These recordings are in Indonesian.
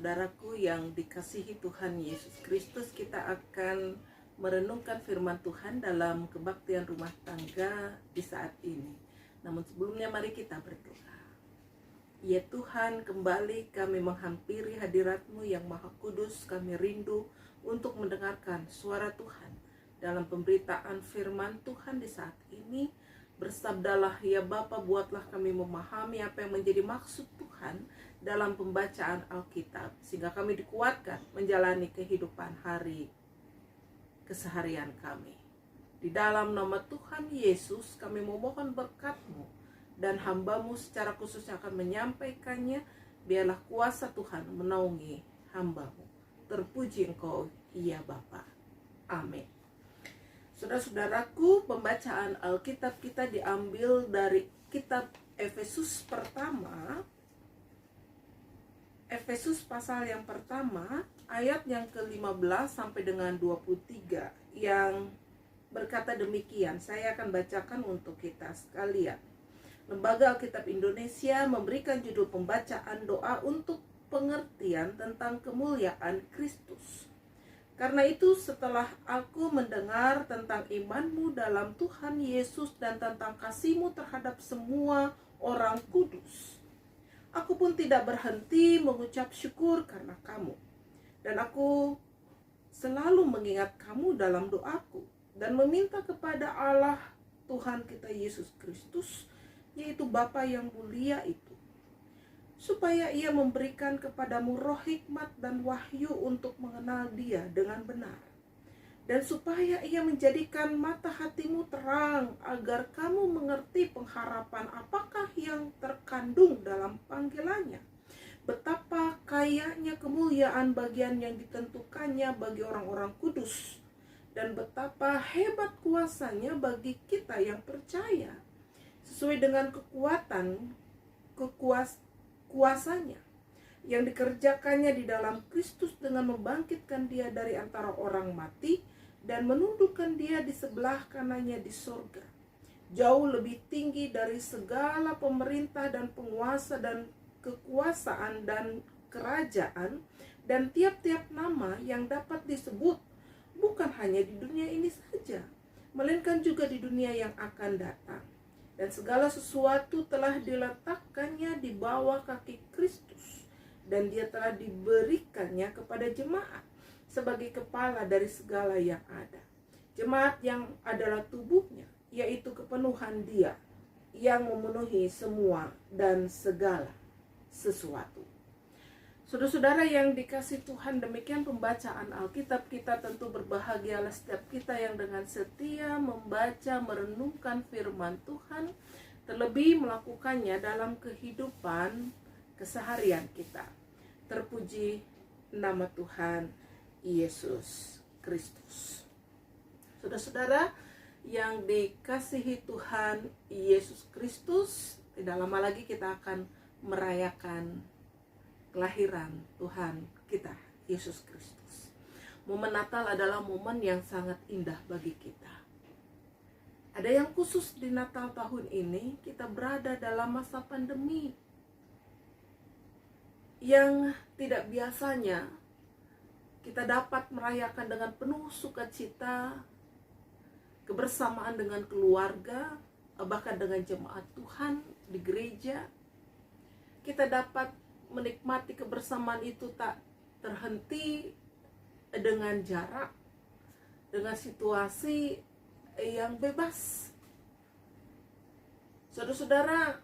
Saudara-saudaraku yang dikasihi Tuhan Yesus Kristus, kita akan merenungkan firman Tuhan dalam kebaktian rumah tangga di saat ini. Namun sebelumnya mari kita berdoa. Ya Tuhan, kembali kami menghampiri hadirat-Mu yang Maha Kudus. Kami rindu untuk mendengarkan suara Tuhan dalam pemberitaan firman Tuhan di saat ini. Bersabdalah ya Bapa, buatlah kami memahami apa yang menjadi maksud Tuhan dalam pembacaan Alkitab, sehingga kami dikuatkan menjalani kehidupan hari keseharian kami. Di dalam nama Tuhan Yesus kami memohon berkat-Mu, dan hamba-Mu secara khusus akan menyampaikannya. Biarlah kuasa Tuhan menaungi hamba-Mu. Terpuji Engkau ya Bapa. Amin. Saudara-saudaraku, pembacaan Alkitab kita diambil dari kitab Efesus pertama, Efesus pasal yang pertama, ayat yang ke-15 sampai dengan 23, yang berkata demikian. Saya akan bacakan untuk kita sekalian. Lembaga Alkitab Indonesia memberikan judul pembacaan doa untuk pengertian tentang kemuliaan Kristus. Karena itu, setelah aku mendengar tentang iman-Mu dalam Tuhan Yesus dan tentang kasih-Mu terhadap semua orang kudus, aku pun tidak berhenti mengucap syukur karena kamu. Dan aku selalu mengingat kamu dalam doaku dan meminta kepada Allah Tuhan kita Yesus Kristus, yaitu Bapa yang mulia itu, supaya Ia memberikan kepadamu roh hikmat dan wahyu untuk mengenal Dia dengan benar, dan supaya Ia menjadikan mata hatimu terang, agar kamu mengerti pengharapan apakah yang terkandung dalam panggilannya, betapa kayanya kemuliaan bagian yang ditentukannya bagi orang-orang kudus, dan betapa hebat kuasanya bagi kita yang percaya, sesuai dengan kuasanya yang dikerjakannya di dalam Kristus dengan membangkitkan Dia dari antara orang mati dan menundukkan Dia di sebelah kanannya di sorga, jauh lebih tinggi dari segala pemerintah dan penguasa dan kekuasaan dan kerajaan dan tiap-tiap nama yang dapat disebut, bukan hanya di dunia ini saja, melainkan juga di dunia yang akan datang. Dan segala sesuatu telah diletakkannya di bawah kaki Kristus, dan Dia telah diberikannya kepada jemaat sebagai kepala dari segala yang ada. Jemaat yang adalah tubuhnya, yaitu kepenuhan Dia yang memenuhi semua dan segala sesuatu. Saudara-saudara yang dikasihi Tuhan, demikian pembacaan Alkitab kita. Tentu berbahagialah setiap kita yang dengan setia membaca, merenungkan firman Tuhan, terlebih melakukannya dalam kehidupan keseharian kita. Terpuji nama Tuhan Yesus Kristus. Saudara-saudara yang dikasihi Tuhan Yesus Kristus, tidak lama lagi kita akan merayakan kelahiran Tuhan kita Yesus Kristus. Momen Natal adalah momen yang sangat indah bagi kita. Ada yang khusus di Natal tahun ini, kita berada dalam masa pandemi yang tidak biasanya kita dapat merayakan dengan penuh sukacita, kebersamaan dengan keluarga, bahkan dengan jemaat Tuhan di gereja. Kita dapat menikmati kebersamaan itu tak terhenti dengan jarak, dengan situasi yang bebas. Saudara-saudara,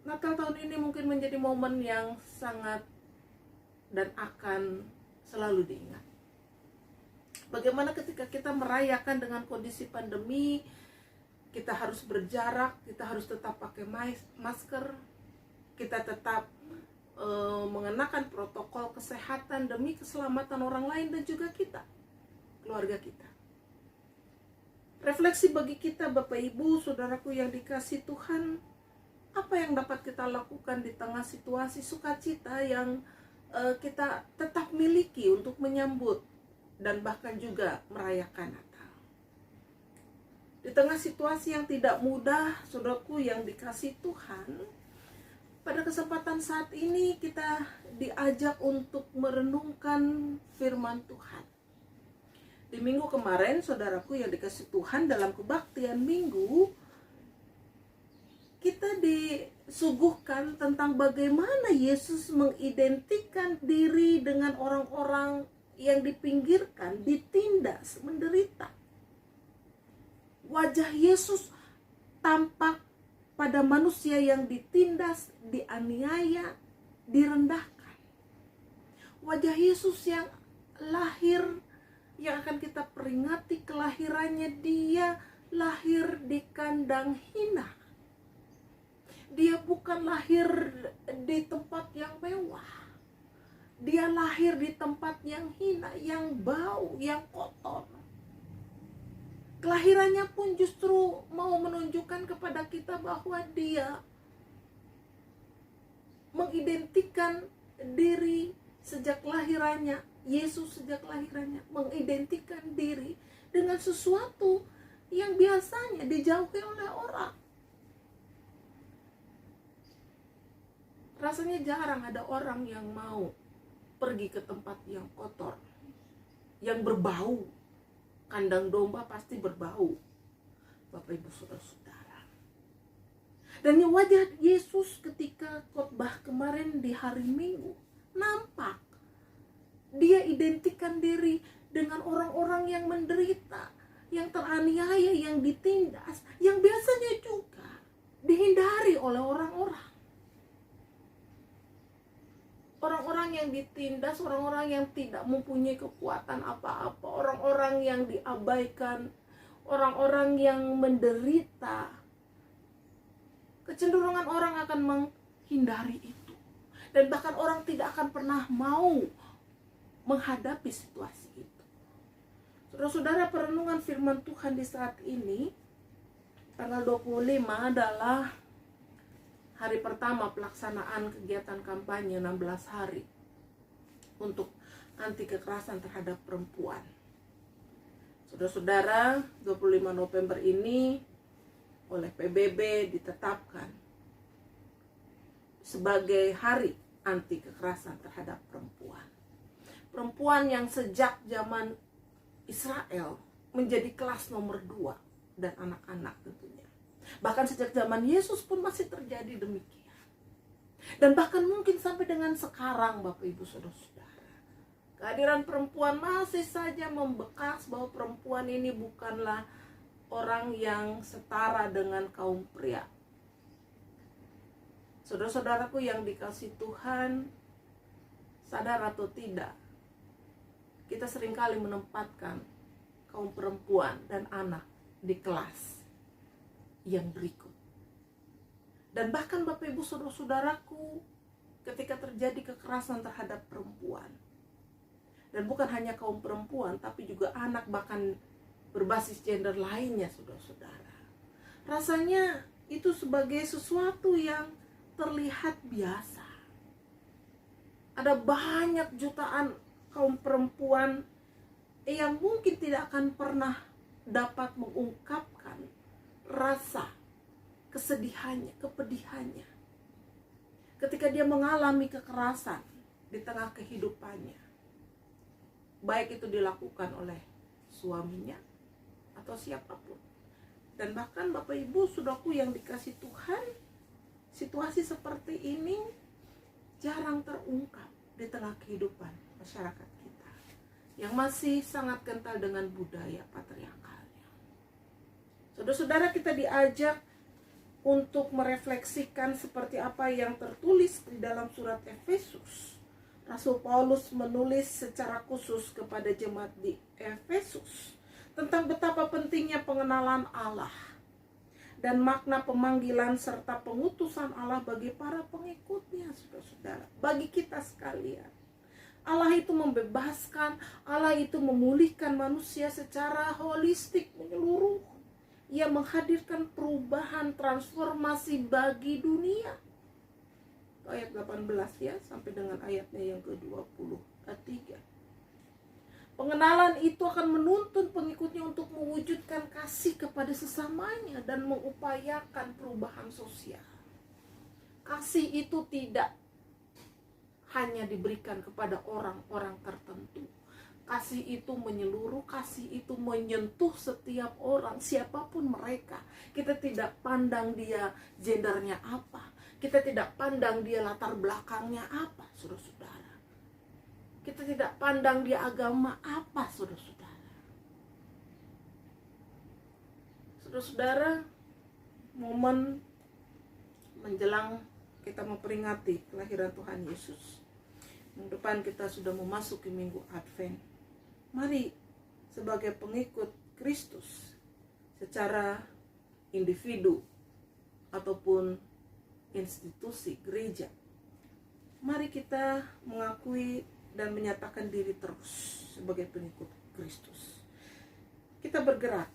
Natal tahun ini mungkin menjadi momen yang sangat dan akan selalu diingat. Bagaimana ketika kita merayakan dengan kondisi pandemi, kita harus berjarak, kita harus tetap pakai masker, kita tetap mengenakan protokol kesehatan demi keselamatan orang lain dan juga kita, keluarga kita. Refleksi bagi kita, Bapak Ibu, saudaraku yang dikasihi Tuhan, apa yang dapat kita lakukan di tengah situasi sukacita yang kita tetap miliki untuk menyambut dan bahkan juga merayakan Natal. Di tengah situasi yang tidak mudah, saudaraku yang dikasihi Tuhan, Pada kesempatan saat ini kita diajak untuk merenungkan firman Tuhan. Di minggu kemarin, saudaraku yang dikasih Tuhan, dalam kebaktian minggu, kita disuguhkan tentang bagaimana Yesus mengidentikan diri dengan orang-orang yang dipinggirkan, ditindas, menderita. Wajah Yesus tampak pada manusia yang ditindas, dianiaya, direndahkan. Wajah Yesus yang lahir, yang akan kita peringati kelahirannya, dia lahir di kandang hina. Dia bukan lahir di tempat yang mewah. Dia lahir di tempat yang hina, yang bau, yang kotor. Kelahirannya pun justru mau menunjukkan kepada kita bahwa dia mengidentikan diri sejak kelahirannya. Yesus sejak kelahirannya mengidentikan diri dengan sesuatu yang biasanya dijauhi oleh orang. Rasanya jarang ada orang yang mau pergi ke tempat yang kotor, yang berbau. Kandang domba pasti berbau, Bapak Ibu Saudara-saudara. Dan wajah Yesus ketika khotbah kemarin di hari Minggu nampak. Dia identikan diri dengan orang-orang yang menderita, yang teraniaya, yang ditindas, yang biasanya juga dihindari oleh orang-orang. Orang-orang yang ditindas, orang-orang yang tidak mempunyai kekuatan apa-apa, orang-orang yang diabaikan, orang-orang yang menderita. Kecenderungan orang akan menghindari itu. Dan bahkan orang tidak akan pernah mau menghadapi situasi itu. Saudara-saudara, perenungan firman Tuhan di saat ini, tanggal 25 adalah hari pertama pelaksanaan kegiatan kampanye 16 hari untuk anti kekerasan terhadap perempuan. Saudara-saudara, 25 November ini oleh PBB ditetapkan sebagai hari anti kekerasan terhadap perempuan. Perempuan yang sejak zaman Israel menjadi kelas nomor 2 dan anak-anak tentunya. Bahkan sejak zaman Yesus pun masih terjadi demikian. Dan bahkan mungkin sampai dengan sekarang, Bapak Ibu Saudara-saudara, kehadiran perempuan masih saja membekas bahwa perempuan ini bukanlah orang yang setara dengan kaum pria. Saudara-saudaraku yang dikasihi Tuhan, sadar atau tidak, kita seringkali menempatkan kaum perempuan dan anak di kelas yang berikut. Dan bahkan Bapak Ibu Saudara-saudaraku, ketika terjadi kekerasan terhadap perempuan, dan bukan hanya kaum perempuan, tapi juga anak, bahkan berbasis gender lainnya, saudara-saudara, rasanya itu sebagai sesuatu yang terlihat biasa. Ada banyak jutaan kaum perempuan yang mungkin tidak akan pernah dapat mengungkapkan rasa kesedihannya, kepedihannya ketika dia mengalami kekerasan di tengah kehidupannya, baik itu dilakukan oleh suaminya atau siapapun. Dan bahkan Bapak Ibu Saudaraku yang dikasih Tuhan, situasi seperti ini jarang terungkap di tengah kehidupan masyarakat kita yang masih sangat kental dengan budaya patriarkalnya. Saudara-saudara, kita diajak untuk merefleksikan seperti apa yang tertulis di dalam surat Efesus. Rasul Paulus menulis secara khusus kepada jemaat di Efesus tentang betapa pentingnya pengenalan Allah dan makna pemanggilan serta pengutusan Allah bagi para pengikutnya, saudara-saudara, bagi kita sekalian. Allah itu membebaskan, Allah itu memulihkan manusia secara holistik, menyeluruh. Ia menghadirkan perubahan, transformasi bagi dunia. Ayat 18 ya, sampai dengan ayatnya yang ke-23. Pengenalan itu akan menuntun pengikutnya untuk mewujudkan kasih kepada sesamanya dan mengupayakan perubahan sosial. Kasih itu tidak hanya diberikan kepada orang-orang tertentu. Kasih itu menyeluruh, kasih itu menyentuh setiap orang, siapapun mereka. Kita tidak pandang dia gendernya apa, kita tidak pandang dia latar belakangnya apa, saudara-saudara. Kita tidak pandang dia agama apa, saudara-saudara. Saudara-saudara, momen menjelang kita memperingati kelahiran Tuhan Yesus, minggu depan kita sudah memasuki minggu Advent. Mari sebagai pengikut Kristus secara individu ataupun institusi gereja, mari kita mengakui dan menyatakan diri terus sebagai pengikut Kristus. Kita bergerak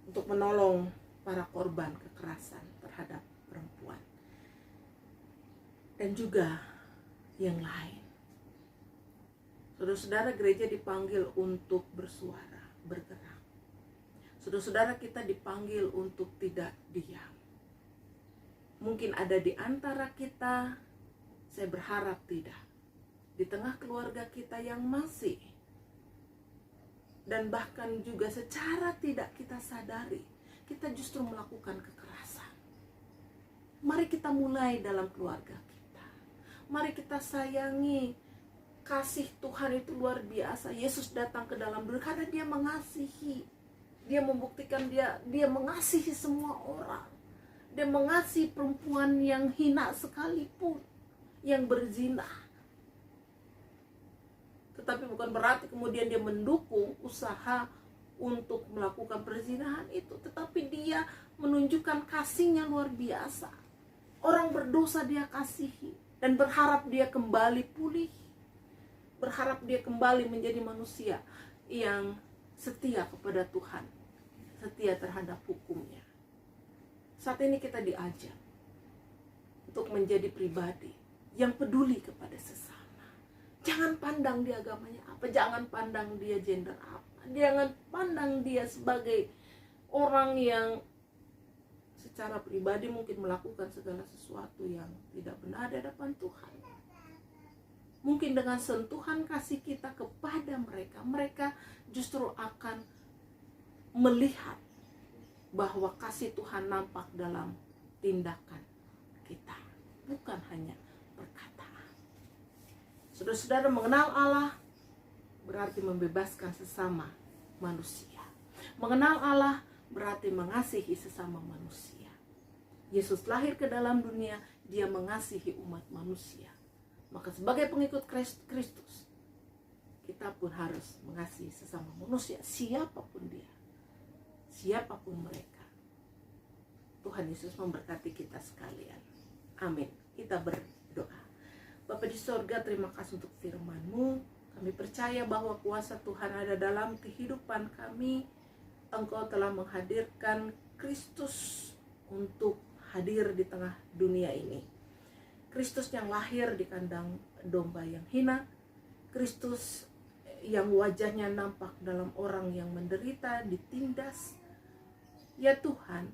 untuk menolong para korban kekerasan terhadap perempuan dan juga yang lain. Saudara-saudara, gereja dipanggil untuk bersuara, bergerak. Saudara-saudara, kita dipanggil untuk tidak diam. Mungkin ada di antara kita, saya berharap tidak, di tengah keluarga kita yang masih, dan bahkan juga secara tidak kita sadari, kita justru melakukan kekerasan. Mari kita mulai dalam keluarga kita. Mari kita sayangi. Kasih Tuhan itu luar biasa. Yesus datang ke dalam dunia karena dia mengasihi. Dia membuktikan dia mengasihi semua orang. Dia mengasihi perempuan yang hina sekalipun, yang berzina. Tetapi bukan berarti kemudian dia mendukung usaha untuk melakukan perzinahan itu. Tetapi dia menunjukkan kasihnya luar biasa. Orang berdosa dia kasihi dan berharap dia kembali pulih. Berharap dia kembali menjadi manusia yang setia kepada Tuhan, setia terhadap hukumnya. Saat ini kita diajak untuk menjadi pribadi yang peduli kepada sesama. Jangan pandang dia agamanya apa, jangan pandang dia gender apa, jangan pandang dia sebagai orang yang secara pribadi mungkin melakukan segala sesuatu yang tidak benar di hadapan Tuhan. Mungkin dengan sentuhan kasih kita kepada mereka, mereka justru akan melihat bahwa kasih Tuhan nampak dalam tindakan kita, bukan hanya perkataan. Saudara-saudara, mengenal Allah berarti membebaskan sesama manusia. Mengenal Allah berarti mengasihi sesama manusia. Yesus lahir ke dalam dunia, dia mengasihi umat manusia. Maka sebagai pengikut Kristus, kita pun harus mengasihi sesama manusia, siapapun dia, siapapun mereka. Tuhan Yesus memberkati kita sekalian. Amin. Kita berdoa. Bapa di sorga, terima kasih untuk firman-Mu. Kami percaya bahwa kuasa Tuhan ada dalam kehidupan kami. Engkau telah menghadirkan Kristus untuk hadir di tengah dunia ini. Kristus yang lahir di kandang domba yang hina, Kristus yang wajahnya nampak dalam orang yang menderita, ditindas. Ya Tuhan,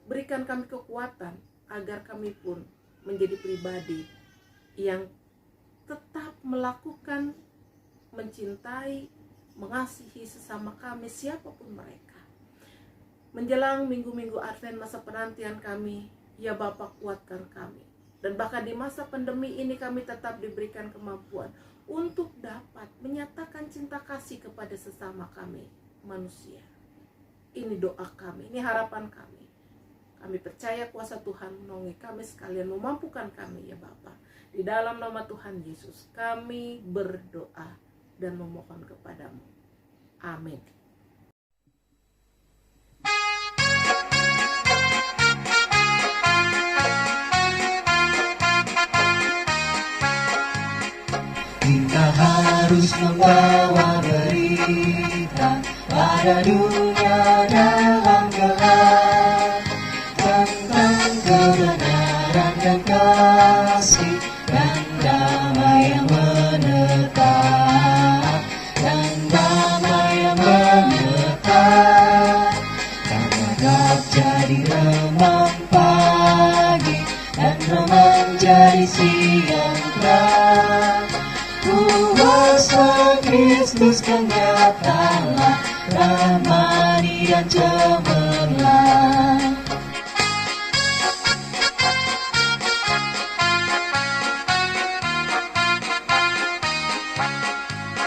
berikan kami kekuatan agar kami pun menjadi pribadi yang tetap melakukan, mencintai, mengasihi sesama kami siapapun mereka. Menjelang minggu-minggu Advent, masa penantian kami, ya Bapa, kuatkan kami. Dan bahkan di masa pandemi ini kami tetap diberikan kemampuan untuk dapat menyatakan cinta kasih kepada sesama kami manusia. Ini doa kami, ini harapan kami. Kami percaya kuasa Tuhan menolong kami sekalian, memampukan kami ya Bapa. Di dalam nama Tuhan Yesus kami berdoa dan memohon kepadamu. Amin. Kita harus membawa berita pada dunia dalam gelap tentang kebenaran dan kasih dan damai yang menetap, dan damai yang menetap. Tak jadi remang pagi dan menjadi siang terang. Kuasa Kristus kan nyatalah, ramani dan cemerlang.